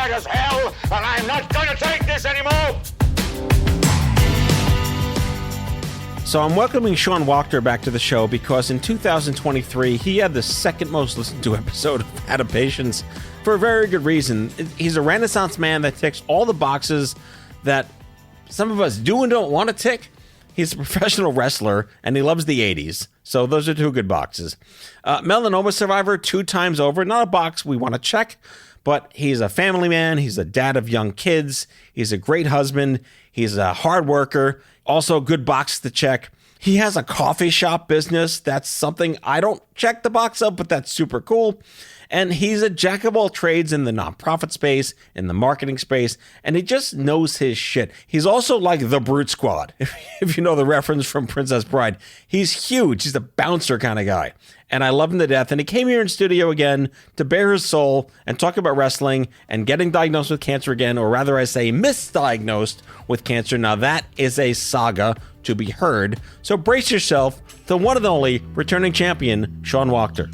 mad as hell, and I'm not going to take this anymore. So I'm welcoming Sean Wachter back to the show because in 2023, he had the second most listened to episode of Adaptations for a very good reason. He's a Renaissance man that ticks all the boxes that some of us do and don't want to tick. He's a professional wrestler, and he loves the 80s. So those are two good boxes. Melanoma survivor 2 times over. Not a box we want to check, but he's a family man. He's a dad of young kids. He's a great husband. He's a hard worker. Also a good box to check. He has a coffee shop business. That's something I don't check the box of, but that's super cool. And he's a jack of all trades in the nonprofit space, in the marketing space, and he just knows his shit. He's also like the Brute Squad, if you know the reference from Princess Bride. He's huge. He's a bouncer kind of guy. And I love him to death. And he came here in studio again to bare his soul and talk about wrestling and getting diagnosed with cancer again, or rather I say misdiagnosed with cancer. Now that is a saga to be heard. So brace yourself, the one and only returning champion, Sean Wachter.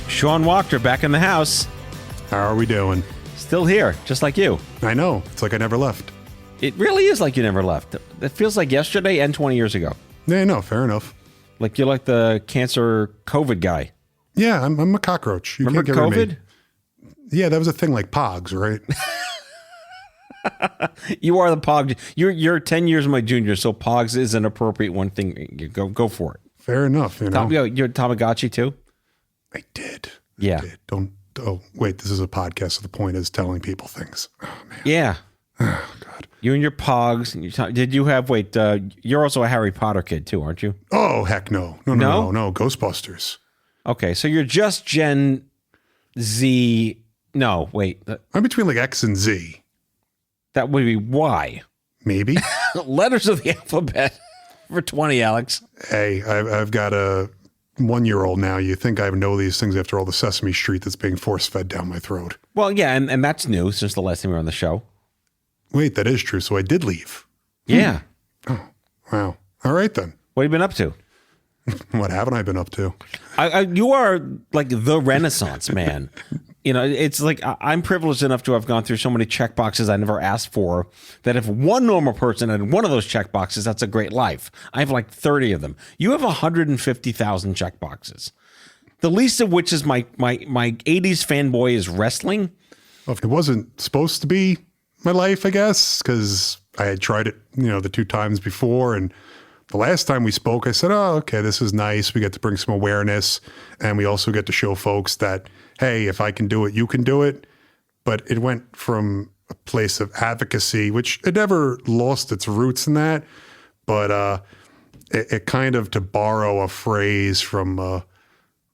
Sean Wachter back in the house. How are we doing? Still here, just like you. I know. It's like I never left. It really is like you never left. It feels like yesterday and 20 years ago. Yeah, no, fair enough. Like you're like the cancer COVID guy. Yeah, I'm a cockroach. You Remember can't get rid of COVID? me. Yeah, that was a thing like Pogs, right? You are the Pog. You're 10 years my junior, so Pogs is an appropriate one thing. You go for it. Fair enough, you know. You're Tamagotchi too? I did. Yeah. I did. Oh, wait, this is a podcast, so the point is telling people things. Oh, man. Yeah. Oh, God. You and your Pogs. Did you have, you're also a Harry Potter kid too, aren't you? Oh, heck no. No. Ghostbusters. Okay, so you're just Gen Z. No, wait. I'm between like X and Z. That would be Y. Maybe. Letters of the alphabet for 20, Alex. Hey, I've got a 1-year-old now. You think I know these things after all the Sesame Street that's being force-fed down my throat. Well, yeah, and that's new since the last time we were on the show. Wait, that is true. So I did leave. Yeah. Oh, wow. All right, then. What have you been up to? What haven't I been up to? You are like the Renaissance man. You know, it's like I'm privileged enough to have gone through so many check boxes I never asked for that if one normal person had one of those check boxes, that's a great life. I have like 30 of them. You have 150,000 check boxes. The least of which is my 80s fanboy is wrestling. Well, if it wasn't supposed to be my life, I guess, because I had tried it, the 2 times before. And the last time we spoke, I said, oh, okay, this is nice. We get to bring some awareness. And we also get to show folks that, hey, if I can do it, you can do it. But it went from a place of advocacy, which it never lost its roots in that. But it kind of, to borrow a phrase from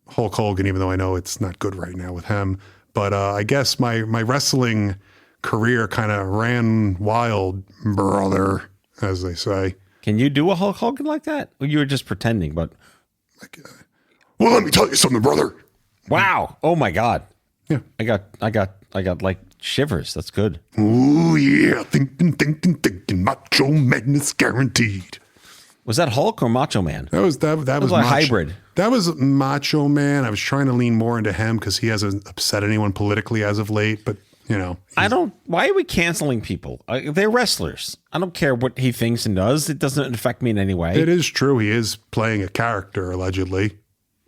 Hulk Hogan, even though I know it's not good right now with him. But I guess my wrestling career kind of ran wild, brother, as they say. Can you do a Hulk Hogan like that? Or you were just pretending, but... Well, let me tell you something, brother. Wow. Oh my God. Yeah. I got like shivers. That's good. Oh yeah. Thinking. Macho madness guaranteed. Was that Hulk or Macho Man? That was a hybrid. That was Macho Man. I was trying to lean more into him because he hasn't upset anyone politically as of late, but why are we canceling people? They're wrestlers. I don't care what he thinks and does. It doesn't affect me in any way. It is true. He is playing a character, allegedly.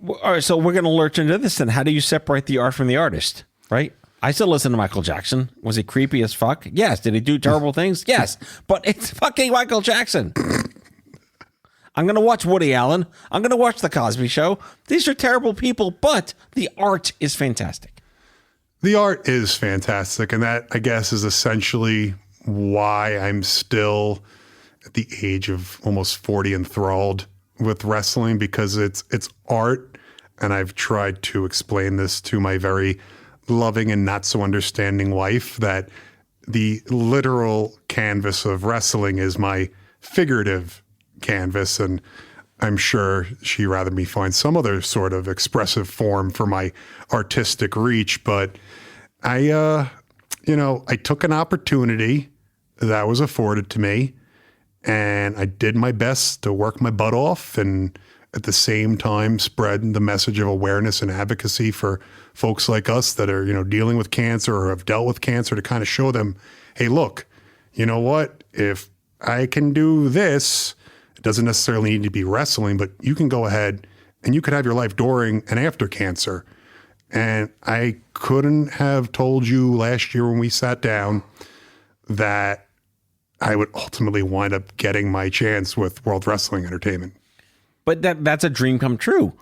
All right, so we're going to lurch into this then. How do you separate the art from the artist, right? I still listen to Michael Jackson. Was he creepy as fuck? Yes. Did he do terrible things? Yes. But it's fucking Michael Jackson. I'm going to watch Woody Allen. I'm going to watch The Cosby Show. These are terrible people, but the art is fantastic. The art is fantastic, and that, I guess, is essentially why I'm still at the age of almost 40 enthralled with wrestling, because it's art, and I've tried to explain this to my very loving and not so understanding wife, that the literal canvas of wrestling is my figurative canvas, and I'm sure she'd rather me find some other sort of expressive form for my artistic reach. But I took an opportunity that was afforded to me, And I did my best to work my butt off and at the same time spread the message of awareness and advocacy for folks like us that are, dealing with cancer or have dealt with cancer, to kind of show them, hey, look, you know what? If I can do this, it doesn't necessarily need to be wrestling, but you can go ahead and you could have your life during and after cancer. And I couldn't have told you last year when we sat down that I would ultimately wind up getting my chance with World Wrestling Entertainment. But that's a dream come true.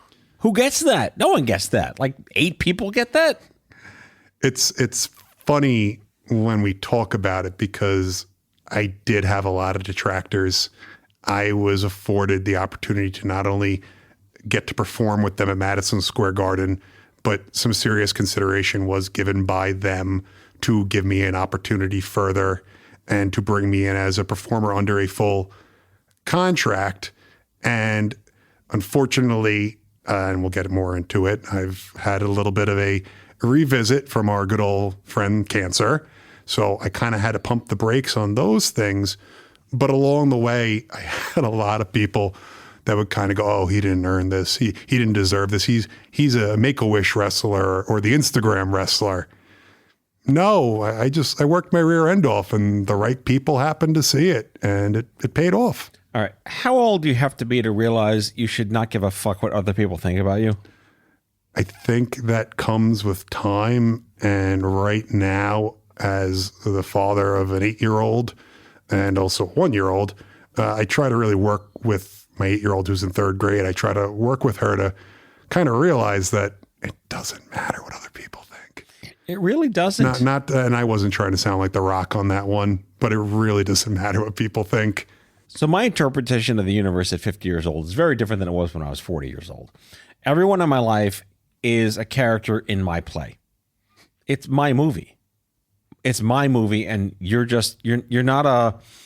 Who gets that? No one gets that. Like 8 people get that? It's funny when we talk about it because I did have a lot of detractors. I was afforded the opportunity to not only get to perform with them at Madison Square Garden, but some serious consideration was given by them to give me an opportunity further and to bring me in as a performer under a full contract. And unfortunately, and we'll get more into it, I've had a little bit of a revisit from our good old friend cancer. So I kind of had to pump the brakes on those things. But along the way, I had a lot of people that would kind of go, oh, he didn't earn this. He didn't deserve this. He's a Make-A-Wish wrestler or the Instagram wrestler. No, I worked my rear end off and the right people happened to see it and it paid off. All right. How old do you have to be to realize you should not give a fuck what other people think about you? I think that comes with time. And right now, as the father of an 8-year-old and also a 1-year-old, I try to really work with my 8-year-old who's in 3rd grade. I try to work with her to kind of realize that it doesn't matter what other people think. It really doesn't. And I wasn't trying to sound like The Rock on that one, but it really doesn't matter what people think. So my interpretation of the universe at 50 years old is very different than it was when I was 40 years old. Everyone in my life is a character in my play. It's my movie. It's my movie, and you're not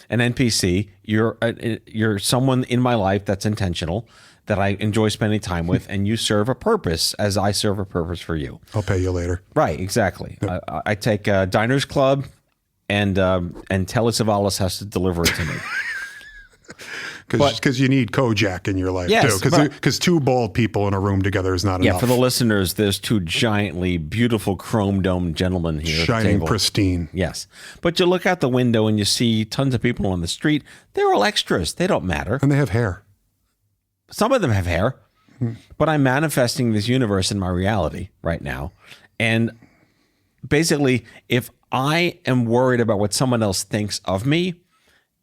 an NPC. You're someone in my life that's intentional, that I enjoy spending time with, and you serve a purpose as I serve a purpose for you. I'll pay you later. Right, exactly. Yep. I take Diners Club, and Telly Savalas has to deliver it to me. Because you need Kojak in your life, too. Because 2 bald people in a room together is not enough. Yeah, for the listeners, there's 2 giantly beautiful chrome-domed gentlemen here. Shining pristine. Yes. But you look out the window and you see tons of people on the street. They're all extras. They don't matter. And they have hair. Some of them have hair. But I'm manifesting this universe in my reality right now. And basically, if I am worried about what someone else thinks of me,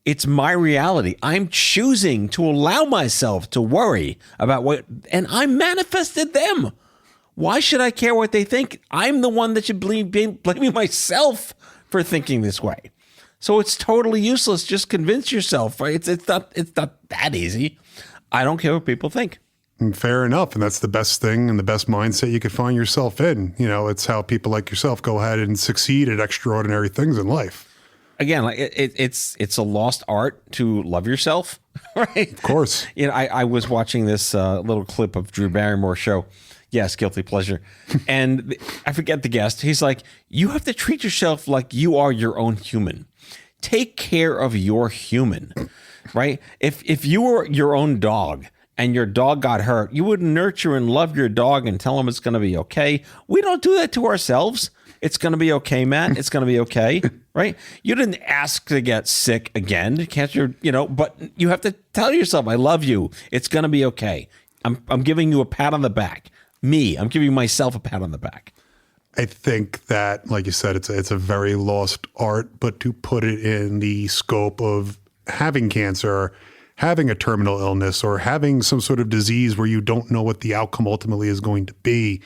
it's my reality. I'm choosing to allow myself to worry about what, and I manifested them. Why should I care what they think? I'm the one that should be blaming myself for thinking this way. So it's totally useless. Just convince yourself. Right? It's not that easy. I don't care what people think. Fair enough. And that's the best thing and the best mindset you could find yourself in. It's how people like yourself go ahead and succeed at extraordinary things in life. Again, like it's a lost art to love yourself, right? Of course. I was watching this little clip of Drew Barrymore's show. Yes, guilty pleasure. And I forget the guest. He's like, you have to treat yourself like you are your own human. Take care of your human, right? If you were your own dog and your dog got hurt, you would nurture and love your dog and tell him it's going to be okay. We don't do that to ourselves. It's going to be okay, Matt. It's going to be okay, right? You didn't ask to get sick again. But you have to tell yourself, I love you. It's going to be okay. I'm giving you a pat on the back. I'm giving myself a pat on the back. I think that, like you said, it's a very lost art, but to put it in the scope of having cancer, or having a terminal illness, or having some sort of disease where you don't know what the outcome ultimately is going to be,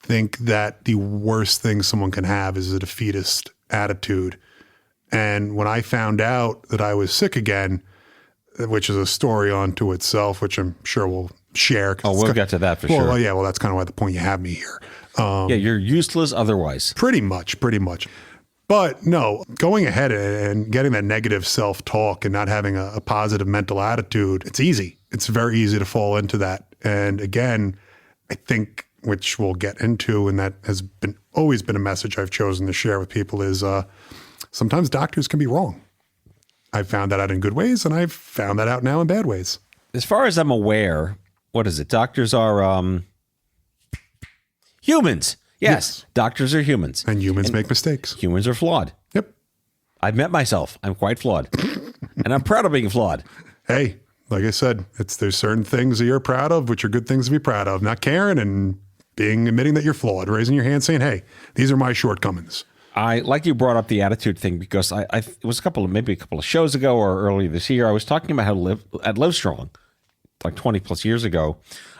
think that the worst thing someone can have is a defeatist attitude. And when I found out that I was sick again, which is a story unto itself, which I'm sure we'll share. Oh, we'll get to that for sure. Well, yeah, that's kind of why the point you have me here. You're useless otherwise. Pretty much. But no, going ahead and getting that negative self-talk and not having a positive mental attitude, it's easy. It's very easy to fall into that. And again, I think, which we'll get into, and that has always been a message I've chosen to share with people, is sometimes doctors can be wrong. I've found that out in good ways, and I've found that out now in bad ways. As far as I'm aware, what is it? Doctors are humans. Yes, doctors are humans. And humans make mistakes. Humans are flawed. Yep. I've met myself. I'm quite flawed. And I'm proud of being flawed. Hey, like I said, there's certain things that you're proud of, which are good things to be proud of. Not caring and admitting that you're flawed, raising your hand saying, hey, these are my shortcomings. I like you brought up the attitude thing because it was maybe a couple of shows ago or earlier this year. I was talking about how to live at Livestrong, like 20 plus years ago.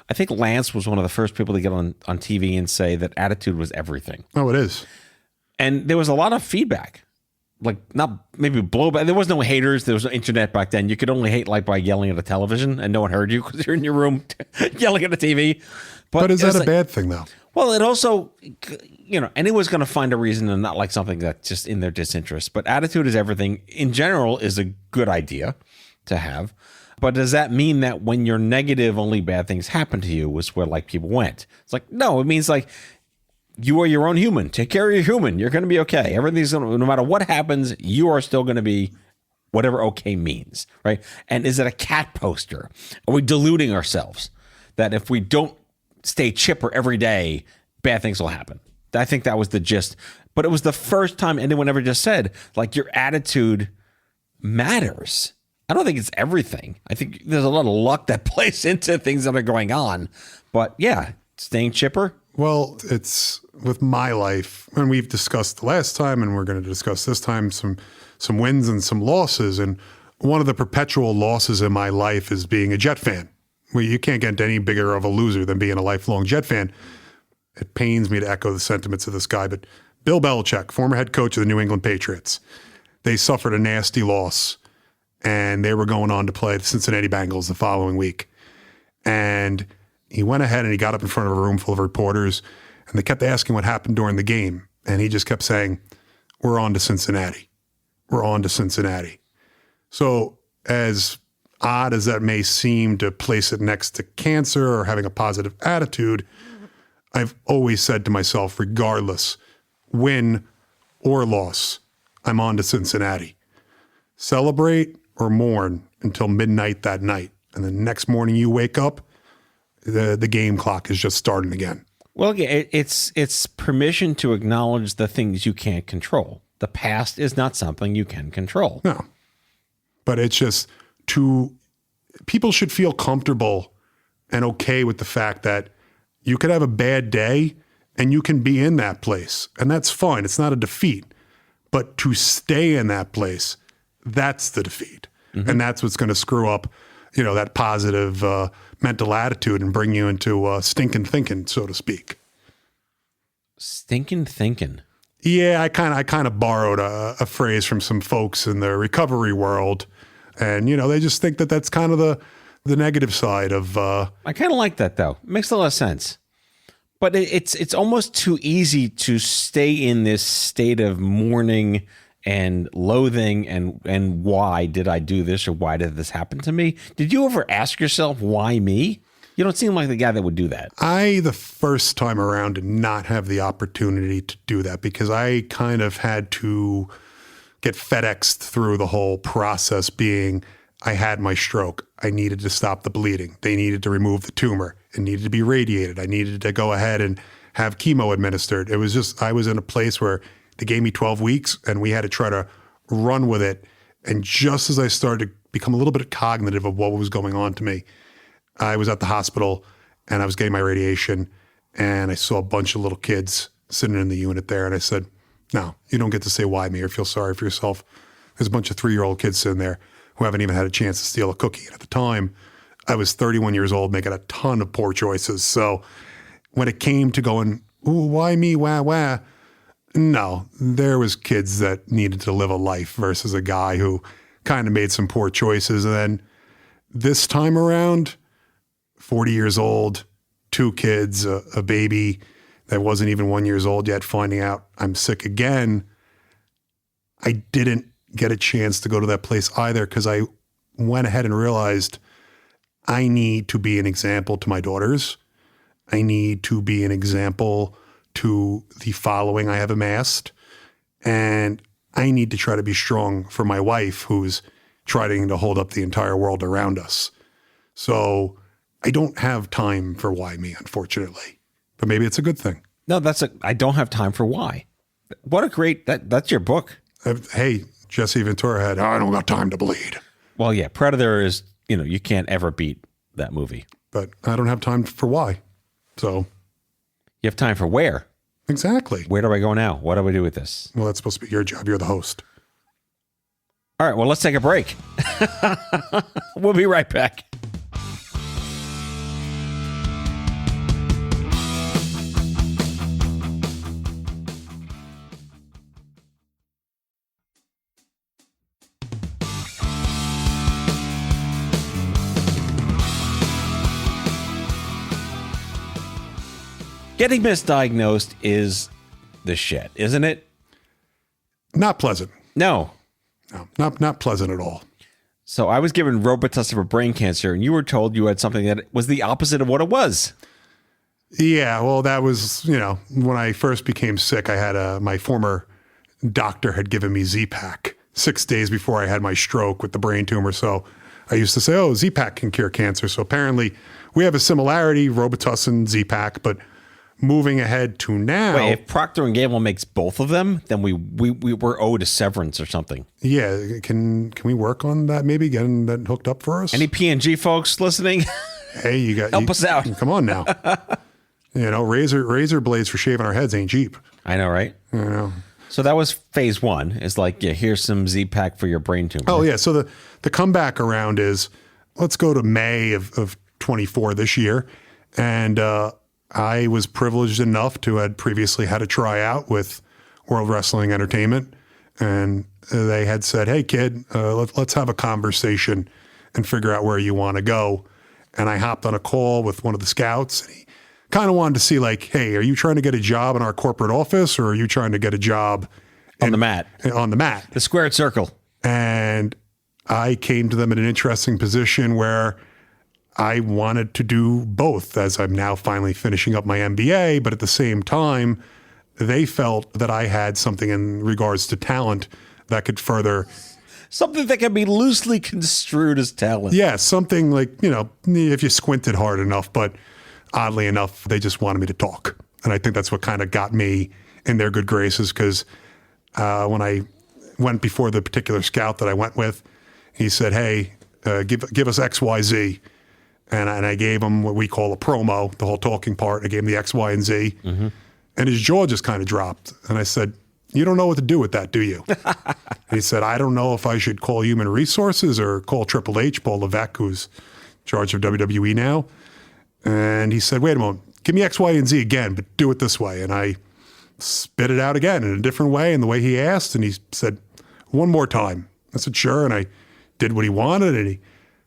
I think Lance was one of the first people to get on TV and say that attitude was everything. Oh, it is. And there was a lot of feedback, like not maybe blowback. There was no haters. There was no internet back then. You could only hate like by yelling at a television and no one heard you because you're in your room yelling at a TV. But is that a bad thing though? Well, it also, anyone's going to find a reason to not like something that's just in their disinterest. But attitude is everything in general is a good idea to have. But does that mean that when you're negative, only bad things happen to you was where like people went? It's like, no, it means like you are your own human. Take care of your human. You're going to be okay. Everything's going to, no matter what happens, you are still going to be whatever okay means, right? And is it a cat poster? Are we deluding ourselves that if we don't stay chipper every day, bad things will happen? I think that was the gist. But it was the first time anyone ever just said, like, your attitude matters. I don't think it's everything. I think there's a lot of luck that plays into things that are going on. But yeah, staying chipper. Well, it's with my life, and we've discussed the last time, and we're going to discuss this time, some wins and some losses. And one of the perpetual losses in my life is being a Jet fan. Well, you can't get any bigger of a loser than being a lifelong Jet fan. It pains me to echo the sentiments of this guy, but Bill Belichick, former head coach of the New England Patriots, they suffered a nasty loss, and they were going on to play the Cincinnati Bengals the following week. And he went ahead and he got up in front of a room full of reporters, and they kept asking what happened during the game. And he just kept saying, we're on to Cincinnati. We're on to Cincinnati. So as odd as that may seem to place it next to cancer or having a positive attitude, I've always said to myself, regardless, win or loss, I'm on to Cincinnati. Celebrate or mourn until midnight that night. And the next morning you wake up, the game clock is just starting again. Well, it's permission to acknowledge the things you can't control. The past is not something you can control. No. But it's just people should feel comfortable and okay with the fact that you could have a bad day and you can be in that place. And that's fine. It's not a defeat. But to stay in that place, that's the defeat. Mm-hmm. And that's what's going to screw up, that positive mental attitude and bring you into stinking thinking, so to speak. Stinking thinking. Yeah, I kind of borrowed a phrase from some folks in the recovery world. And, they just think that that's kind of the negative side of... I kind of like that, though. It makes a lot of sense. But it's almost too easy to stay in this state of mourning and loathing and why did I do this or why did this happen to me? Did you ever ask yourself, why me? You don't seem like the guy that would do that. The first time around, did not have the opportunity to do that because I kind of had to get FedExed through the whole process being... I had my stroke. I needed to stop the bleeding. They needed to remove the tumor. It needed to be radiated. I needed to go ahead and have chemo administered. It was just, I was in a place where they gave me 12 weeks and we had to try to run with it. And just as I started to become a little bit cognitive of what was going on to me, I was at the hospital and I was getting my radiation and I saw a bunch of little kids sitting in the unit there. And I said, no, you don't get to say why me or feel sorry for yourself. There's a bunch of 3-year-old kids sitting there who haven't even had a chance to steal a cookie. And at the time, I was 31 years old, making a ton of poor choices. So when it came to going, ooh, why me, wah, no, there was kids that needed to live a life versus a guy who kind of made some poor choices. And then this time around, 40 years old, 2 kids, a baby that wasn't even 1 year old yet, finding out I'm sick again. I didn't get a chance to go to that place either because I went ahead and realized I need to be an example to my daughters. I need to be an example to the following I have amassed. And I need to try to be strong for my wife who's trying to hold up the entire world around us. So I don't have time for why me, unfortunately. But maybe it's a good thing. No, I don't have time for why. What a great, that's your book. Hey, Jesse Ventura had, I don't got time to bleed. Well, yeah, Predator is, you can't ever beat that movie. But I don't have time for why. So. You have time for where? Exactly. Where do I go now? What do we do with this? Well, that's supposed to be your job. You're the host. All right, well, let's take a break. We'll be right back. Getting misdiagnosed is the shit, isn't it? Not pleasant. No, not pleasant at all. So I was given Robitussin for brain cancer, and you were told you had something that was the opposite of what it was. Yeah, well, that was, when I first became sick, I had my former doctor had given me Z-Pak 6 days before I had my stroke with the brain tumor. So I used to say, oh, Z-Pak can cure cancer. So apparently we have a similarity, Robitussin, Z-Pak, but moving ahead to now. Wait, if Procter & Gamble makes both of them, then we're owed a severance or something. Yeah, can we work on that? Maybe getting that hooked up for us. Any P&G folks listening? Hey, help us out. Come on now. Razor blades for shaving our heads ain't cheap. I know, right? So that was phase one. Is like, yeah, here's some Z-Pak for your brain tumor. Oh yeah. So the comeback around is, let's go to May of 24 this year, and I was privileged enough to had previously had a tryout with World Wrestling Entertainment, and they had said, hey, kid, let's have a conversation and figure out where you want to go. And I hopped on a call with one of the scouts, and he kind of wanted to see like, hey, are you trying to get a job in our corporate office, or are you trying to get a job on the mat? On the mat. The squared circle. And I came to them in an interesting position where I wanted to do both, as I'm now finally finishing up my MBA, but at the same time, they felt that I had something in regards to talent that could further... Something that can be loosely construed as talent. Yeah, something like, if you squinted hard enough, but oddly enough, they just wanted me to talk. And I think that's what kind of got me in their good graces, because when I went before the particular scout that I went with, he said, hey, give us X, Y, Z. And I gave him what we call a promo, the whole talking part. I gave him the X, Y, and Z. Mm-hmm. And his jaw just kind of dropped. And I said, you don't know what to do with that, do you? He said, I don't know if I should call Human Resources or call Triple H, Paul Levesque, who's in charge of WWE now. And he said, wait a moment, give me X, Y, and Z again, but do it this way. And I spit it out again in a different way, in the way he asked. And he said, one more time. I said, sure. And I did what he wanted. And he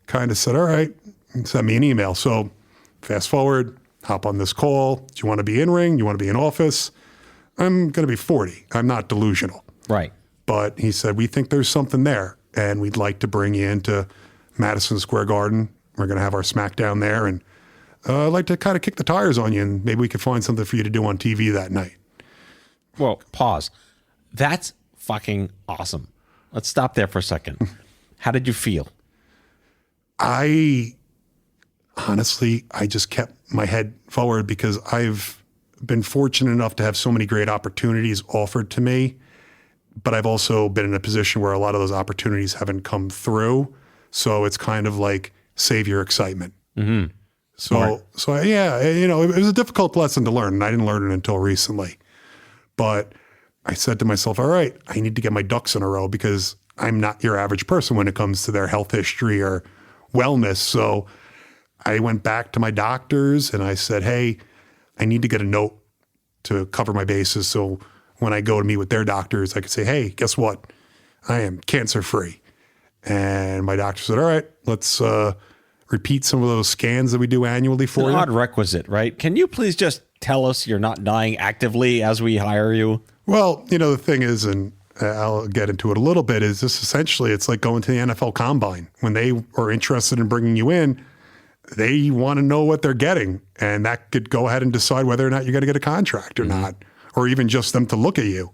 kind of said, all right. And sent me an email. So fast forward, hop on this call. Do you want to be in ring? You want to be in office? I'm going to be 40. I'm not delusional. Right. But he said, we think there's something there, and we'd like to bring you into Madison Square Garden. We're going to have our SmackDown there, and I'd like to kind of kick the tires on you, and maybe we could find something for you to do on TV that night. Well, pause. That's fucking awesome. Let's stop there for a second. How did you feel? Honestly, I just kept my head forward because I've been fortunate enough to have so many great opportunities offered to me, but I've also been in a position where a lot of those opportunities haven't come through. So it's kind of like save your excitement. Mm-hmm. So yeah, it was a difficult lesson to learn, and I didn't learn it until recently. But I said to myself, all right, I need to get my ducks in a row because I'm not your average person when it comes to their health history or wellness. So I went back to my doctors and I said, hey, I need to get a note to cover my bases. So when I go to meet with their doctors, I could say, hey, guess what? I am cancer-free. And my doctor said, all right, let's repeat some of those scans that we do annually for you. It's an odd requisite, right? Can you please just tell us you're not dying actively as we hire you? Well, the thing is, and I'll get into it a little bit, is this essentially, it's like going to the NFL Combine. When they are interested in bringing you in, they want to know what they're getting. And that could go ahead and decide whether or not you're going to get a contract or not, or even just them to look at you.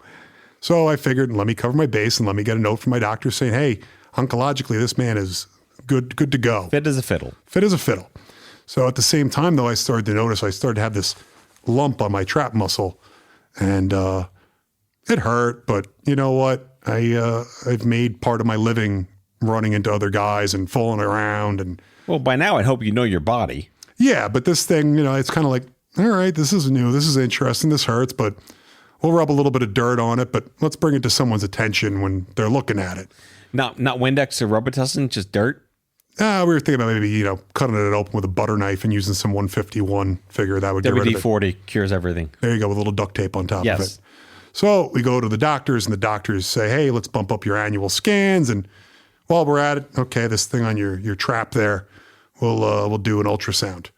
So I figured, let me cover my base and let me get a note from my doctor saying, hey, oncologically, this man is good to go. Fit as a fiddle. Fit as a fiddle. So at the same time, though, I started to have this lump on my trap muscle, and it hurt. But you know what? I've made part of my living running into other guys and falling around. And Well, by now, I hope you know your body. yeah, but this thing, it's kind of like, all right, this is new. This is interesting. This hurts, but we'll rub a little bit of dirt on it. But let's bring it to someone's attention when they're looking at it. Not Windex or Robitussin, just dirt? We were thinking about maybe, cutting it open with a butter knife and using some 151. Figure that would get rid of it. WD-40 cures everything. There you go, with a little duct tape on top of Yes. it. So we go to the doctors, and the doctors say, hey, let's bump up your annual scans. And while we're at it, okay, this thing on your trap there, we'll do an ultrasound.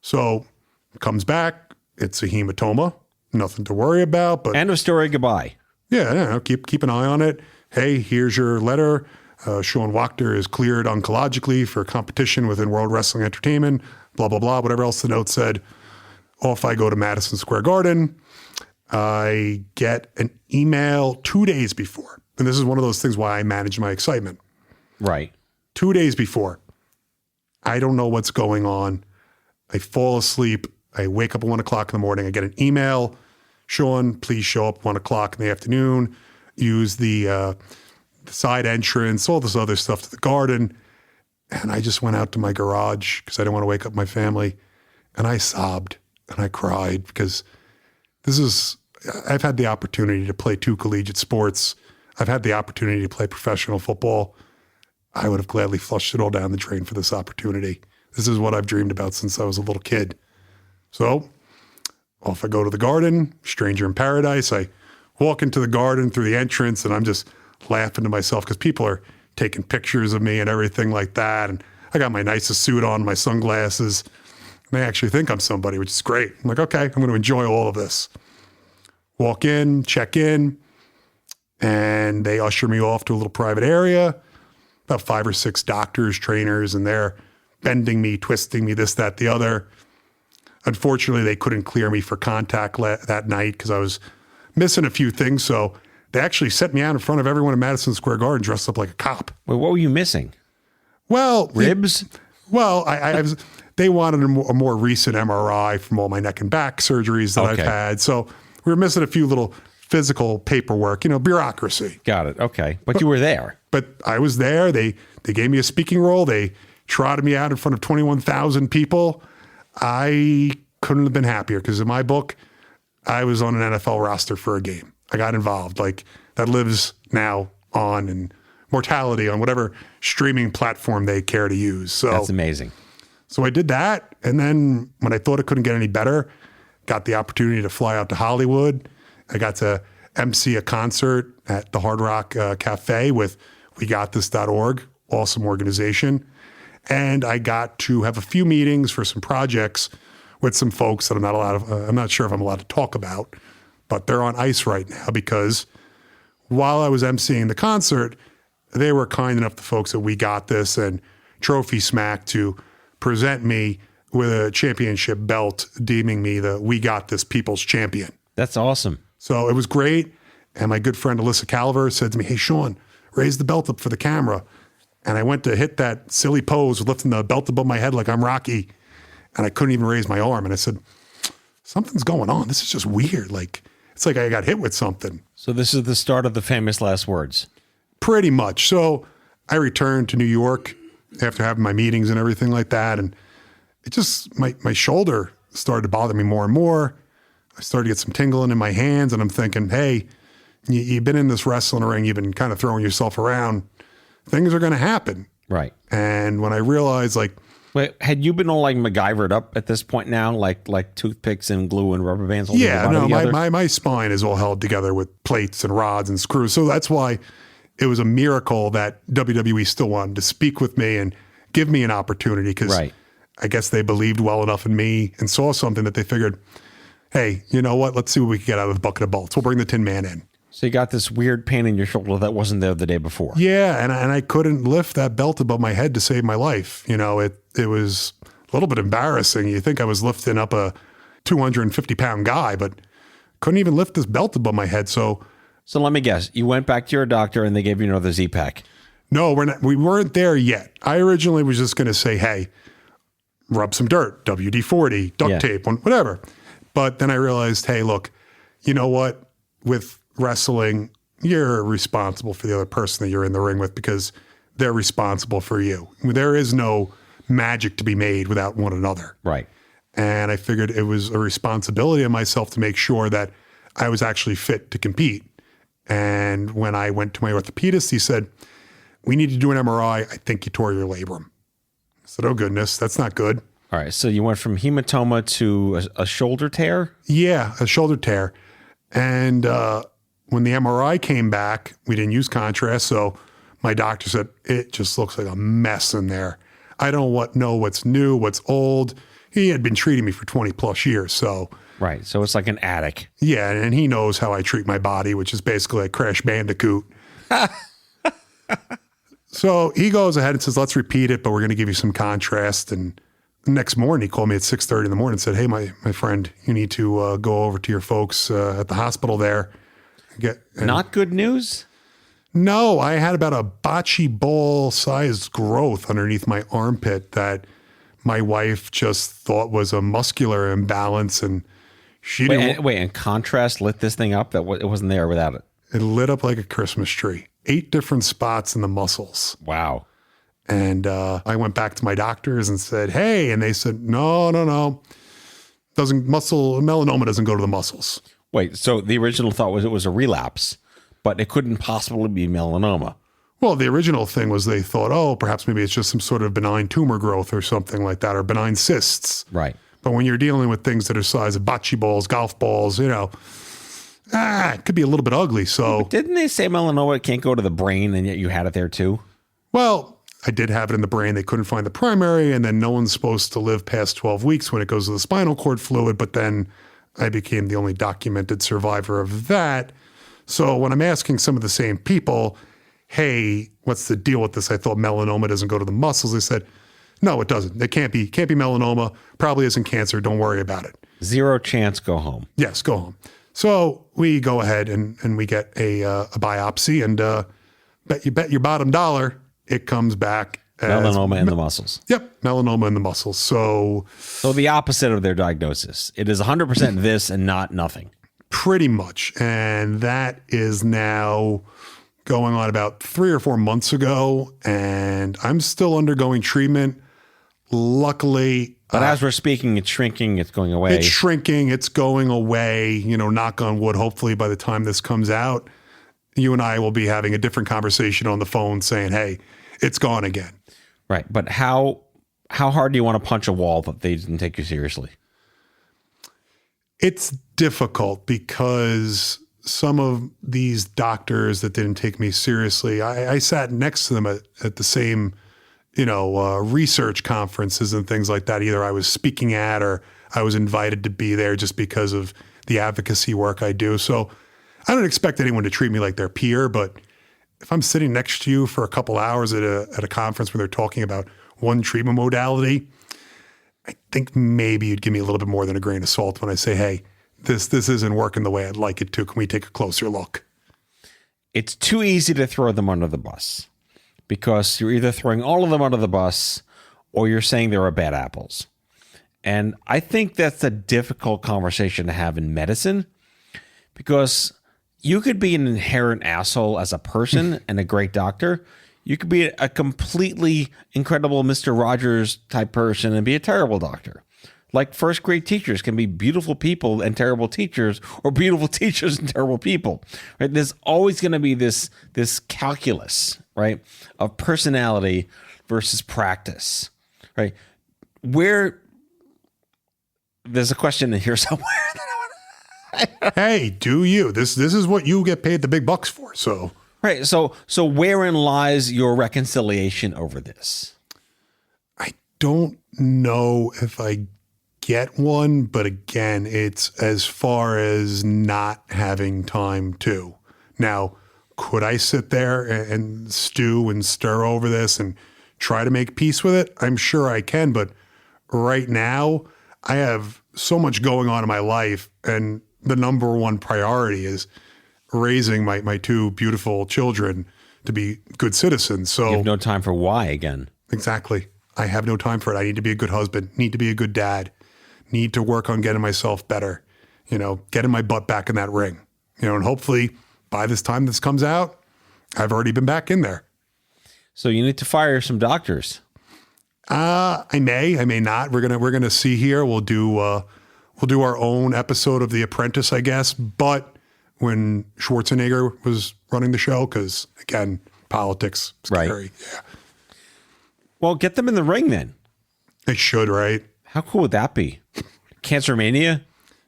So it comes back, it's a hematoma, nothing to worry about. But End of story, goodbye. yeah, keep an eye on it. Hey, here's your letter. Sean Wachter is cleared oncologically for competition within World Wrestling Entertainment, blah, blah, blah, whatever else the note said. Off I go to Madison Square Garden. I get an email 2 days before. And this is one of those things why I manage my excitement. Right. 2 days before. I don't know what's going on. I fall asleep. I wake up at 1 o'clock in the morning. I get an email. Sean, please show up 1 o'clock in the afternoon. Use the side entrance, all this other stuff to the garden. And I just went out to my garage because I didn't want to wake up my family. And I sobbed and I cried because I've had the opportunity to play 2 collegiate sports. I've had the opportunity to play professional football. I would have gladly flushed it all down the drain for this opportunity. This is what I've dreamed about since I was a little kid. So off I go to the garden, stranger in paradise. I walk into the garden through the entrance, and I'm just laughing to myself because people are taking pictures of me and everything like that. And I got my nicest suit on, my sunglasses. And they actually think I'm somebody, which is great. I'm like, okay, I'm going to enjoy all of this. Walk in, check in, and they usher me off to a little private area. About 5 or 6 doctors, trainers, and they're bending me, twisting me, this, that, the other. Unfortunately, they couldn't clear me for contact that night because I was missing a few things. So they actually set me out in front of everyone in Madison Square Garden dressed up like a cop. Wait, what were you missing? Well, Ribs? They wanted a more recent MRI from all my neck and back surgeries that I've had. So we were missing a few little physical paperwork, bureaucracy. Got it. Okay. But you were there. But I was there. They gave me a speaking role. They trotted me out in front of 21,000 people. I couldn't have been happier because in my book, I was on an NFL roster for a game. I got involved. Like, that lives now on in mortality on whatever streaming platform they care to use. So That's amazing. So I did that. And then when I thought it couldn't get any better, got the opportunity to fly out to Hollywood. I got to MC a concert at the Hard Rock Cafe with WeGotThis.org, awesome organization. And I got to have a few meetings for some projects with some folks that I'm not sure if I'm allowed to talk about, but they're on ice right now because while I was emceeing the concert, they were kind enough, the folks at We Got This and Trophy Smack, to present me with a championship belt, deeming me the We Got This People's Champion. That's awesome. So it was great. And my good friend Alyssa Calver said to me, hey, Sean, raise the belt up for the camera. And I went to hit that silly pose with lifting the belt above my head like I'm Rocky. And I couldn't even raise my arm. And I said, something's going on. This is just weird. It's like I got hit with something. So this is the start of the famous last words. Pretty much. So I returned to New York after having my meetings and everything like that. And it just, my shoulder started to bother me more and more. I started to get some tingling in my hands. And I'm thinking, hey, you've been in this wrestling ring. You've been kind of throwing yourself around. Things are going to happen. Right. And when I realized, wait, had you been all MacGyvered up at this point now, like toothpicks and glue and rubber bands? My spine is all held together with plates and rods and screws. So that's why it was a miracle that WWE still wanted to speak with me and give me an opportunity, because I guess they believed well enough in me and saw something that they figured, hey, you know what? Let's see what we can get out of the bucket of bolts. We'll bring the Tin Man in. So you got this weird pain in your shoulder that wasn't there the day before. Yeah, and I couldn't lift that belt above my head to save my life. It was a little bit embarrassing. You think I was lifting up a 250-pound guy, but couldn't even lift this belt above my head. So let me guess. You went back to your doctor and they gave you another Z-Pack. No, we weren't there yet. I originally was just going to say, hey, rub some dirt, WD-40, duct tape, whatever. But then I realized, hey, look, you know what? With wrestling, you're responsible for the other person that you're in the ring with because they're responsible for you. There is no magic to be made without one another. Right. And I figured it was a responsibility of myself to make sure that I was actually fit to compete. And when I went to my orthopedist, he said, we need to do an MRI. I think you tore your labrum. I said, oh, goodness, that's not good. All right. So you went from hematoma to a shoulder tear? Yeah, a shoulder tear. And when the MRI came back, we didn't use contrast. So my doctor said, it just looks like a mess in there. I don't know what's new, what's old. He had been treating me for 20 plus years. So, right. So it's like an attic. Yeah. And he knows how I treat my body, which is basically a Crash Bandicoot. So he goes ahead and says, let's repeat it, but we're going to give you some contrast. And the next morning, he called me at 6:30 in the morning and said, hey, my friend, you need to go over to your folks at the hospital there. Not good news? No, I had about a bocce ball sized growth underneath my armpit that my wife just thought was a muscular imbalance. And she didn't. Wait, and contrast lit this thing up? That it wasn't there without it? It lit up like a Christmas tree. 8 different spots in the muscles. Wow. And I went back to my doctors and said, hey, and they said, no. Melanoma doesn't go to the muscles. Wait, so the original thought was it was a relapse, but it couldn't possibly be melanoma. Well, the original thing was they thought, oh, perhaps maybe it's just some sort of benign tumor growth or something like that, or benign cysts. Right. But when you're dealing with things that are size of bocce balls, golf balls, it could be a little bit ugly. So But didn't they say melanoma can't go to the brain, and yet you had it there too? Well, I did have it in the brain. They couldn't find the primary, and then no one's supposed to live past 12 weeks when it goes to the spinal cord fluid. But then I became the only documented survivor of that. So when I'm asking some of the same people, hey, what's the deal with this? I thought melanoma doesn't go to the muscles. They said, no, it doesn't. It can't be melanoma. Probably isn't cancer. Don't worry about it. 0 chance. Go home. Yes, go home. So we go ahead and we get a biopsy, and bet your bottom dollar it comes back as melanoma in the muscles. Yep, melanoma in the muscles. So the opposite of their diagnosis. It is 100% this and not nothing. Pretty much. And that is now going on about 3 or 4 months ago, and I'm still undergoing treatment. Luckily, but as we're speaking, it's shrinking. It's going away. It's shrinking. It's going away. Knock on wood. Hopefully, by the time this comes out, you and I will be having a different conversation on the phone, saying, "Hey, it's gone again." Right. But how hard do you want to punch a wall that they didn't take you seriously? It's difficult because some of these doctors that didn't take me seriously, I sat next to them at the same research conferences and things like that. Either I was speaking at or I was invited to be there just because of the advocacy work I do. So I don't expect anyone to treat me like their peer, but if I'm sitting next to you for a couple hours at a conference where they're talking about one treatment modality, I think maybe you'd give me a little bit more than a grain of salt when I say, hey, this isn't working the way I'd like it to. Can we take a closer look? It's too easy to throw them under the bus, because you're either throwing all of them under the bus or you're saying there are bad apples. And I think that's a difficult conversation to have in medicine, because you could be an inherent asshole as a person and a great doctor. You could be a completely incredible Mr. Rogers type person and be a terrible doctor. Like first grade teachers can be beautiful people and terrible teachers, or beautiful teachers and terrible people, right? There's always going to be this calculus, right, of personality versus practice, right? Where there's a question in here somewhere. Hey, do you? This is what you get paid the big bucks for. So right. So wherein lies your reconciliation over this? I don't know if I get one, but again, it's as far as not having time to. Now, could I sit there and stew and stir over this and try to make peace with it? I'm sure I can, but right now I have so much going on in my life, and the number one priority is raising my 2 beautiful children to be good citizens. So You have no time for why again. exactly. I have no time for it. I need to be a good husband, need to be a good dad, need to work on getting myself better, getting my butt back in that ring, and hopefully by this time this comes out, I've already been back in there. So you need to fire some doctors. I may not. We're gonna see here. We'll do our own episode of The Apprentice, I guess. But when Schwarzenegger was running the show, because again, politics, scary. Right. Yeah, Well, get them in the ring then. they should, right? How cool would that be? Cancer Mania?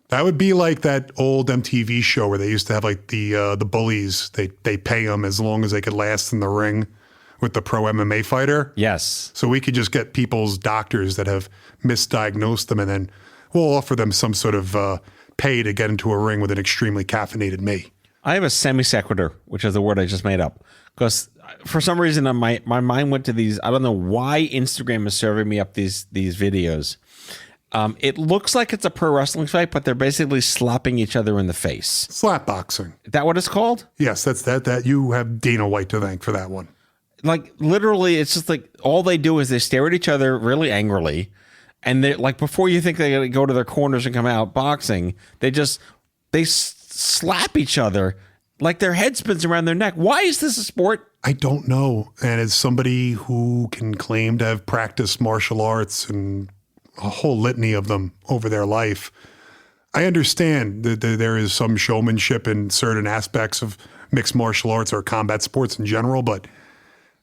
That would be like that old MTV show where they used to have like the bullies. They pay them as long as they could last in the ring with the pro MMA fighter. Yes. So we could just get people's doctors that have misdiagnosed them, and then we'll offer them some sort of pay to get into a ring with an extremely caffeinated me. I have a semi sequitur, which is the word I just made up. Because for some reason, my mind went to these. I don't know why Instagram is serving me up these videos. It looks like it's a pro wrestling fight, but they're basically slapping each other in the face. Slap boxing. Is that what it's called? Yes, that's that you have Dana White to thank for that one. Like literally, it's just like all they do is they stare at each other really angrily, and they like before you think they're gonna go to their corners and come out boxing, they slap each other like their head spins around their neck. Why is this a sport? I don't know. And as somebody who can claim to have practiced martial arts and a whole litany of them over their life, I understand that there is some showmanship in certain aspects of mixed martial arts or combat sports in general, but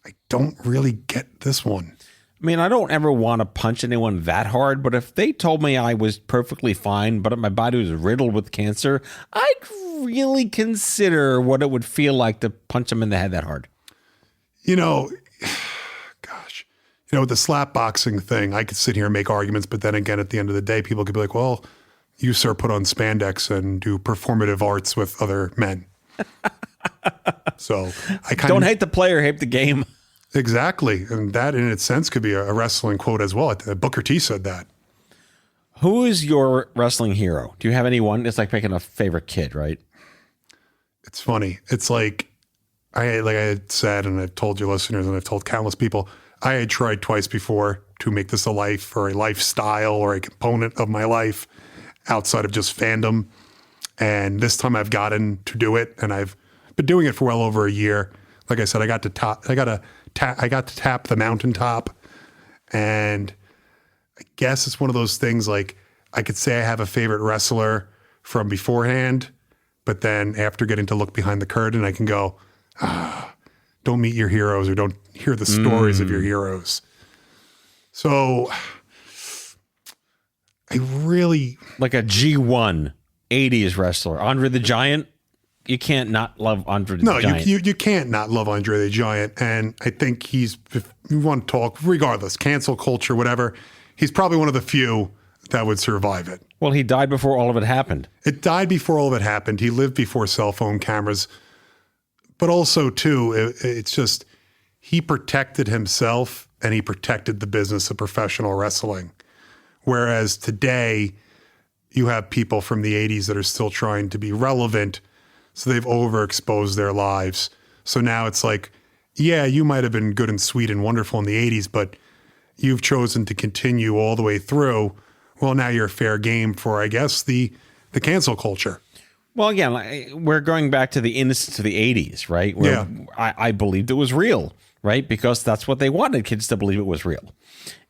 I don't really get this one. I mean, I don't ever want to punch anyone that hard, but if they told me I was perfectly fine, but my body was riddled with cancer, I'd really consider what it would feel like to punch them in the head that hard. Gosh, with the slap boxing thing, I could sit here and make arguments, but then again, at the end of the day, people could be like, well, you, sir, put on spandex and do performative arts with other men. So I kind Don't of hate the player, hate the game. exactly. And that in its sense could be a wrestling quote as well. Booker T said that. Who is your wrestling hero? Do you have anyone? It's like picking a favorite kid, right? It's funny. It's like I had said, and I've told your listeners and I've told countless people, I had tried twice before to make this a life or a lifestyle or a component of my life outside of just fandom. And this time I've gotten to do it, and I've been doing it for well over a year. Like I said, I got to tap the mountaintop, and I guess it's one of those things like I could say I have a favorite wrestler from beforehand, but then after getting to look behind the curtain, I can go, don't meet your heroes or don't hear the stories of your heroes. So I really Like a G1 80s wrestler, Andre the Giant. You can't not love Andre the Giant. No, you can't not love Andre the Giant. And I think if you want to talk, regardless, cancel culture, whatever, he's probably one of the few that would survive it. Well, he died before all of it happened. It died before all of it happened. He lived before cell phone cameras. But also, too, it's just he protected himself and he protected the business of professional wrestling. Whereas today, you have people from the 80s that are still trying to be relevant, so they've overexposed their lives. So now it's like, yeah, you might have been good and sweet and wonderful in the 80s, but you've chosen to continue all the way through. Well, now you're fair game for, I guess, the cancel culture. Well, again, we're going back to the innocence of the 80s, right? Where Yeah. I believed it was real, right? Because that's what they wanted kids to believe it was real.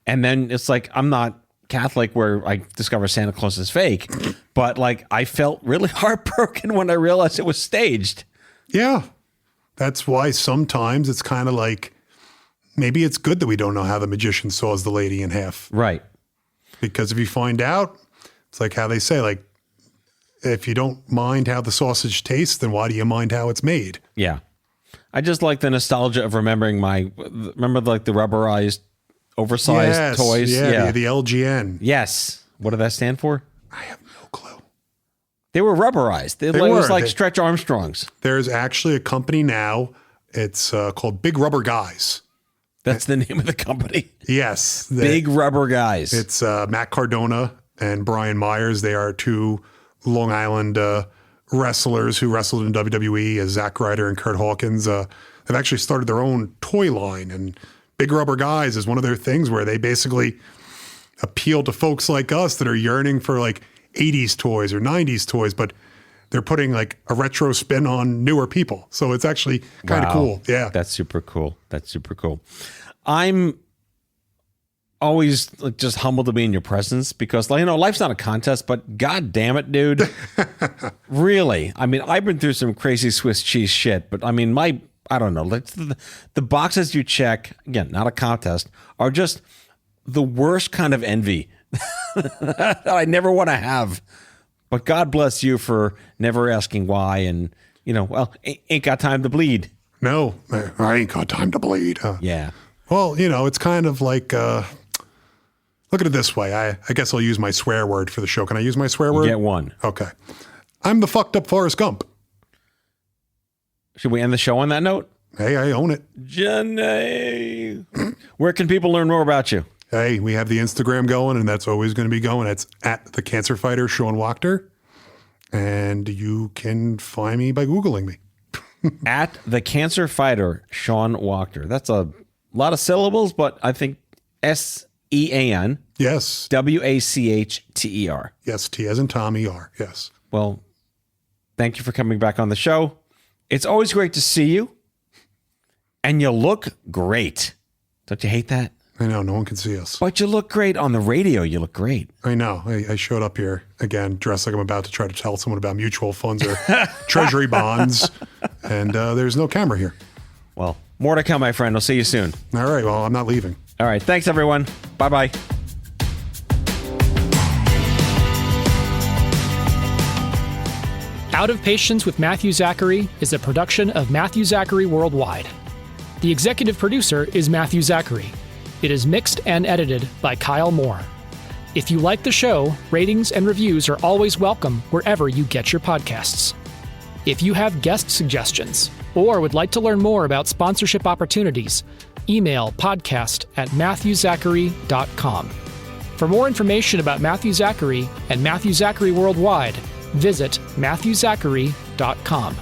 And then it's like, I'm not Catholic where I discover Santa Claus is fake, but like I felt really heartbroken when I realized it was staged. Yeah. That's why sometimes it's kind of like, maybe it's good that we don't know how the magician saws the lady in half. Right. Because if you find out, it's like how they say, like, if you don't mind how the sausage tastes, then why do you mind how it's made? Yeah. I just like the nostalgia of remembering remember like the rubberized, oversized toys? Yeah, the LGN. Yes. What did that stand for? I have no clue. They were rubberized. It was like Stretch Armstrongs. There's actually a company now. It's called Big Rubber Guys. That's the name of the company. Yes. Big Rubber Guys. It's Matt Cardona and Brian Myers. They are two Long Island wrestlers who wrestled in WWE, as Zack Ryder and Kurt Hawkins, have actually started their own toy line. And Big Rubber Guys is one of their things where they basically appeal to folks like us that are yearning for like 80s toys or 90s toys, but they're putting like a retro spin on newer people. So it's actually kind of cool. Yeah. That's super cool. I'm always just humbled to be in your presence because, life's not a contest, but God damn it, dude. Really. I mean, I've been through some crazy Swiss cheese shit, but I mean, I don't know. The boxes you check, again, not a contest, are just the worst kind of envy that I never want to have. But God bless you for never asking why. And, ain't got time to bleed. No, I ain't got time to bleed. Yeah. Well, it's kind of like, look at it this way. I guess I'll use my swear word for the show. Can I use my swear word? Get one. Okay. I'm the fucked up Forrest Gump. Should we end the show on that note? Hey, I own it. Jenny. Where can people learn more about you? Hey, we have the Instagram going, and that's always going to be going. It's at the Cancer Fighter, Sean Wachter. And you can find me by Googling me. At the Cancer Fighter, Sean Wachter. That's a lot of syllables, but I think SEAN. Yes. WACHTER. Yes, T as in Tom, ER. Yes. Well, thank you for coming back on the show. It's always great to see you. And you look great. Don't you hate that? I know, no one can see us. But you look great on the radio. You look great. I know. I showed up here, again, dressed like I'm about to try to tell someone about mutual funds or treasury bonds. And there's no camera here. Well, more to come, my friend. I'll see you soon. All right. Well, I'm not leaving. All right. Thanks, everyone. Bye-bye. Out of Patience with Matthew Zachary is a production of Matthew Zachary Worldwide. The executive producer is Matthew Zachary. It is mixed and edited by Kyle Moore. If you like the show, ratings and reviews are always welcome wherever you get your podcasts. If you have guest suggestions or would like to learn more about sponsorship opportunities, email podcast@matthewzachary.com. For more information about Matthew Zachary and Matthew Zachary Worldwide, visit matthewzachary.com.